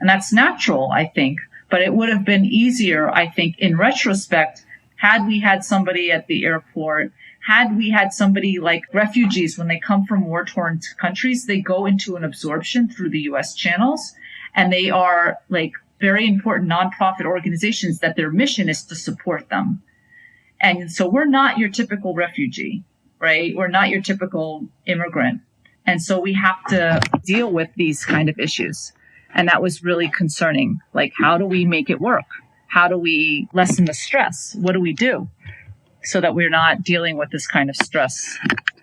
And that's natural, I think. But it would have been easier, I think, in retrospect, had we had somebody at the airport, had we had somebody like refugees, when they come from war-torn countries, they go into an absorption through the U.S. channels, and they are very important nonprofit organizations that their mission is to support them. And so we're not your typical refugee, right? We're not your typical immigrant. And so we have to deal with these kind of issues. And that was really concerning. How do we make it work? How do we lessen the stress? What do we do so that we're not dealing with this kind of stress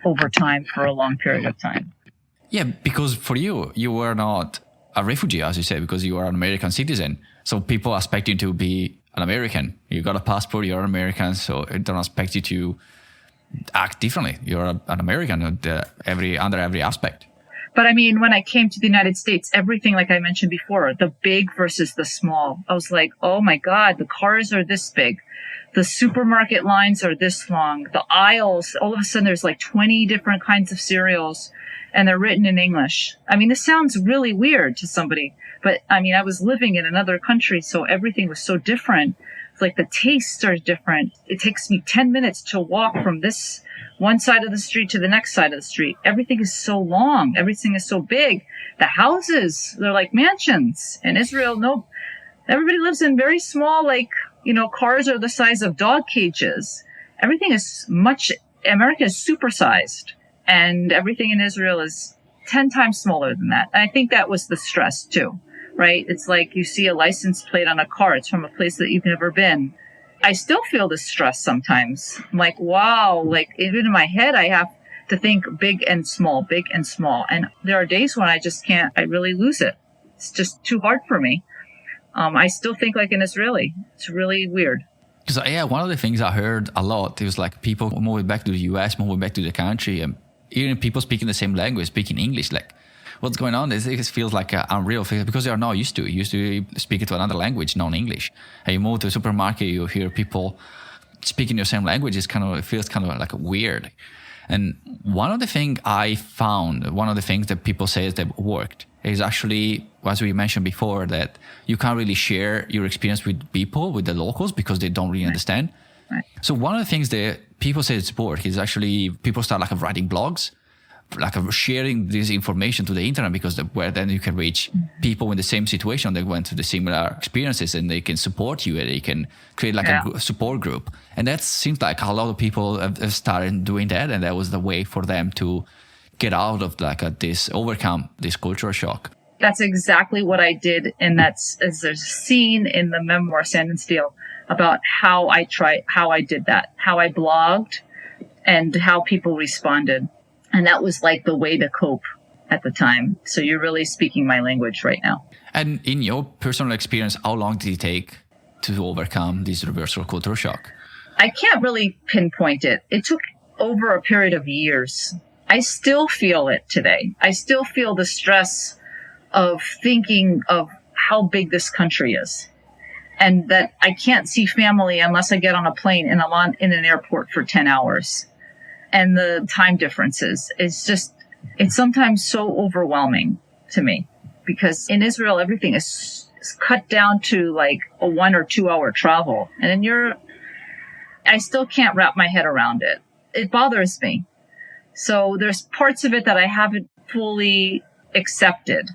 over time for a long period of time? Yeah, because for you were not a refugee, as you said, because you are an American citizen. So people expect you to be an American. You got a passport, you're an American, so they don't expect you to act differently. You're an American under every aspect. But I mean, when I came to the United States, everything, like I mentioned before, the big versus the small, I was like, oh my God, the cars are this big. The supermarket lines are this long. The aisles, all of a sudden there's 20 different kinds of cereals and they're written in English. I mean, this sounds really weird to somebody, but I mean, I was living in another country, so everything was so different. It's the tastes are different. It takes me 10 minutes to walk from this one side of the street to the next side of the street. Everything is so long. Everything is so big. The houses, they're like mansions. In Israel, no, everybody lives in very small, cars are the size of dog cages. Everything is America is supersized. And everything in Israel is 10 times smaller than that. I think that was the stress too, right? It's you see a license plate on a car. It's from a place that you've never been. I still feel this stress sometimes. I'm wow, even in my head, I have to think big and small. And there are days when I just can't, I really lose it. It's just too hard for me. I still think like an Israeli. It's really weird. Because one of the things I heard a lot, it was people moving back to the US, moving back to the country, and even people speaking the same language, speaking English, what's going on? This feels like an unreal thing because they are not used to it. You used to speak to another language, non-English. And you move to a supermarket, you hear people speaking your same language. It feels kind of weird. And one of the things I found, one of the things that people say that worked is actually, as we mentioned before, that you can't really share your experience with people, with the locals, because they don't really understand. Right. So one of the things that people say it's work is actually people start writing blogs, sharing this information to the internet, because where then you can reach people in the same situation that went through the similar experiences, and they can support you, and they can create a support group. And that seems like a lot of people have started doing that, and that was the way for them to get out of overcome this cultural shock. That's exactly what I did, and there's a scene in the memoir Sand and Steel about how I did that, how I blogged, and how people responded. And that was the way to cope at the time. So you're really speaking my language right now. And in your personal experience, how long did it take to overcome this reversal culture shock? I can't really pinpoint it. It took over a period of years. I still feel it today. I still feel the stress of thinking of how big this country is, and that I can't see family unless I get on a plane and I'm in an airport for 10 hours. And the time differences it's sometimes so overwhelming to me, because in Israel, everything is cut down to like a 1 or 2 hour travel. And I still can't wrap my head around it. It bothers me. So there's parts of it that I haven't fully accepted.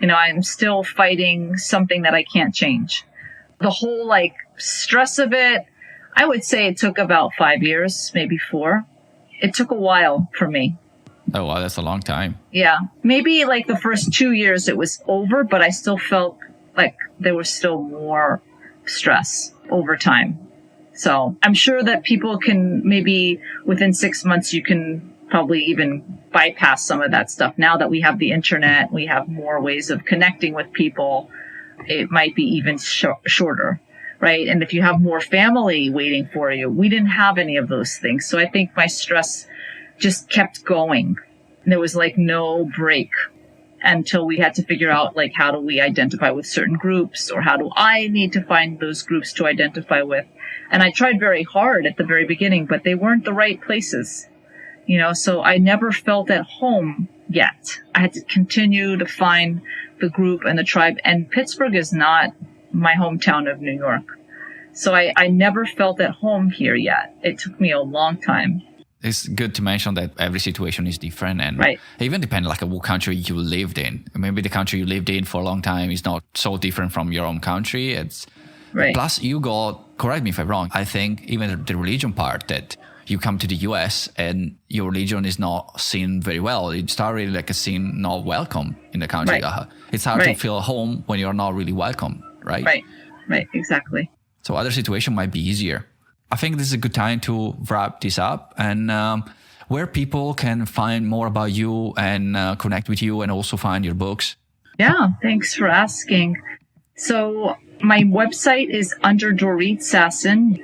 I'm still fighting something that I can't change. The whole like stress of it, I would say it took about 5 years, maybe 4. It took a while for me. Oh, wow, that's a long time. Yeah. Maybe like the first 2 years it was over, but I still felt like there was still more stress over time. So I'm sure that people can maybe within 6 months, you can probably even bypass some of that stuff. Now that we have the internet, we have more ways of connecting with people. It might be even shorter, right? And if you have more family waiting for you, we didn't have any of those things. So I think my stress just kept going. There was like no break until we had to figure out like, how do we identify with certain groups, or how do I need to find those groups to identify with? And I tried very hard at the very beginning, but they weren't the right places. So I never felt at home yet. I had to continue to find the group and the tribe. And Pittsburgh is not my hometown of New York. So I never felt at home here yet. It took me a long time. It's good to mention that every situation is different, and right. Even depending like what country you lived in. Maybe the country you lived in for a long time is not so different from your own country. It's right. Plus you got, correct me if I'm wrong, I think even the religion part, that you come to the US and your religion is not seen very well. It's not really like a seen not welcome in the country. Right. It's hard to feel home when you're not really welcome, right? Right, exactly. So other situation might be easier. I think this is a good time to wrap this up, and where people can find more about you and connect with you and also find your books. Yeah, thanks for asking. So my website is under Dorit Sasson.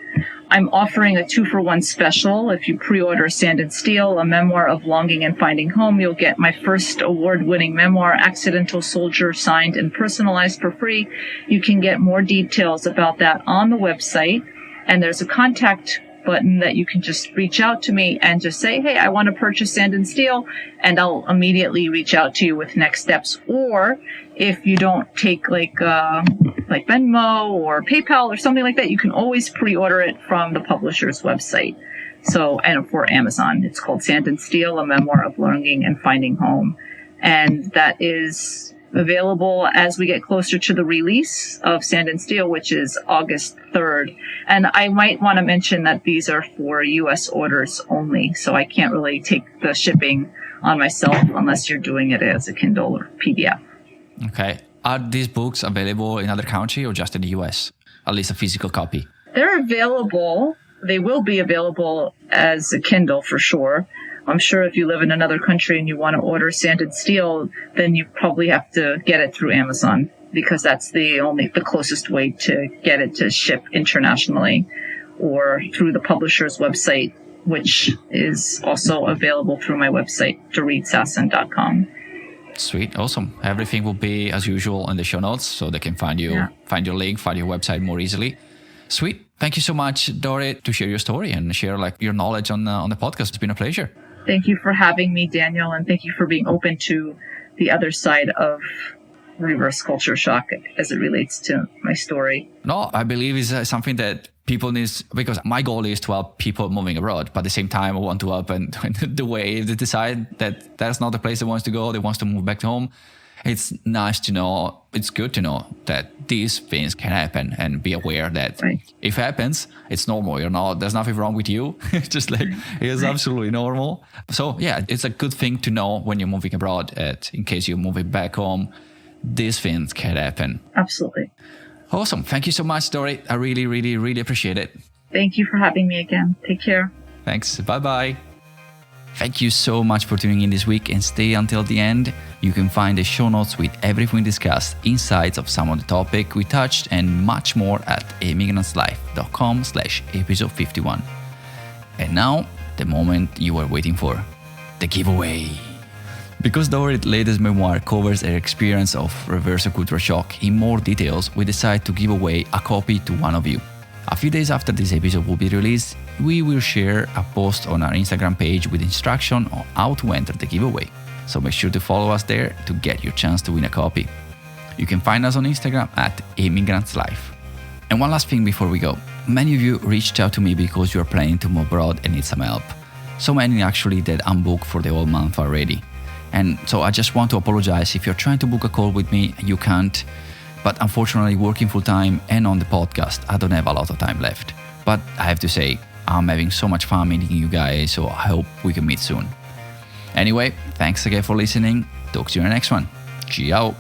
I'm offering a 2-for-1 special. If you pre-order Sand and Steel, a memoir of longing and finding home, you'll get my first award-winning memoir, Accidental Soldier, signed and personalized for free. You can get more details about that on the website. And there's a contact button that you can just reach out to me and just say, hey, I want to purchase Sand and Steel, and I'll immediately reach out to you with next steps. Or if you don't take like Venmo or PayPal or something like that, you can always pre-order it from the publisher's website. So, and for Amazon, it's called Sand and Steel, a memoir of longing and finding home. And that is available as we get closer to the release of Sand and Steel, which is August 3rd. And I might want to mention that these are for U.S. orders only, so I can't really take the shipping on myself unless you're doing it as a Kindle or PDF. Okay. Are these books available in other countries or just in the U.S.? At least a physical copy? They're available. They will be available as a Kindle for sure. I'm sure if you live in another country and you want to order Sand and Steel, then you probably have to get it through Amazon, because that's the closest way to get it to ship internationally, or through the publisher's website, which is also available through my website, doritsasson.com. Sweet. Awesome. Everything will be as usual in the show notes, so they can find you, find your link, find your website more easily. Sweet. Thank you so much, Dorit, to share your story and share your knowledge on the podcast. It's been a pleasure. Thank you for having me, Daniel, and thank you for being open to the other side of reverse culture shock as it relates to my story. No, I believe it's something that people need, because my goal is to help people moving abroad, but at the same time, I want to help and the way they decide that that's not the place they want to go, they want to move back home. It's nice to know, it's good to know that these things can happen and be aware that if it happens, it's normal. There's nothing wrong with you. Just it's absolutely normal. So yeah, it's a good thing to know when you're moving abroad, in case you're moving back home, these things can happen. Absolutely. Awesome. Thank you so much, Dorit. I really, really, really appreciate it. Thank you for having me again. Take care. Thanks. Bye-bye. Thank you so much for tuning in this week and stay until the end. You can find the show notes with everything discussed, insights of some of the topic we touched, and much more at emigrantslife.com/episode 51. And now, the moment you were waiting for, the giveaway. Because Dorit's latest memoir covers her experience of reverse culture shock in more details, we decided to give away a copy to one of you. A few days after this episode will be released, we will share a post on our Instagram page with instruction on how to enter the giveaway. So make sure to follow us there to get your chance to win a copy. You can find us on Instagram at @emigrantslife. And one last thing before we go. Many of you reached out to me because you are planning to move abroad and need some help. So many actually that I'm booked for the whole month already. And so I just want to apologize if you're trying to book a call with me and you can't. But unfortunately, working full time and on the podcast, I don't have a lot of time left. But I have to say, I'm having so much fun meeting you guys, so I hope we can meet soon. Anyway, thanks again for listening. Talk to you in the next one. Ciao.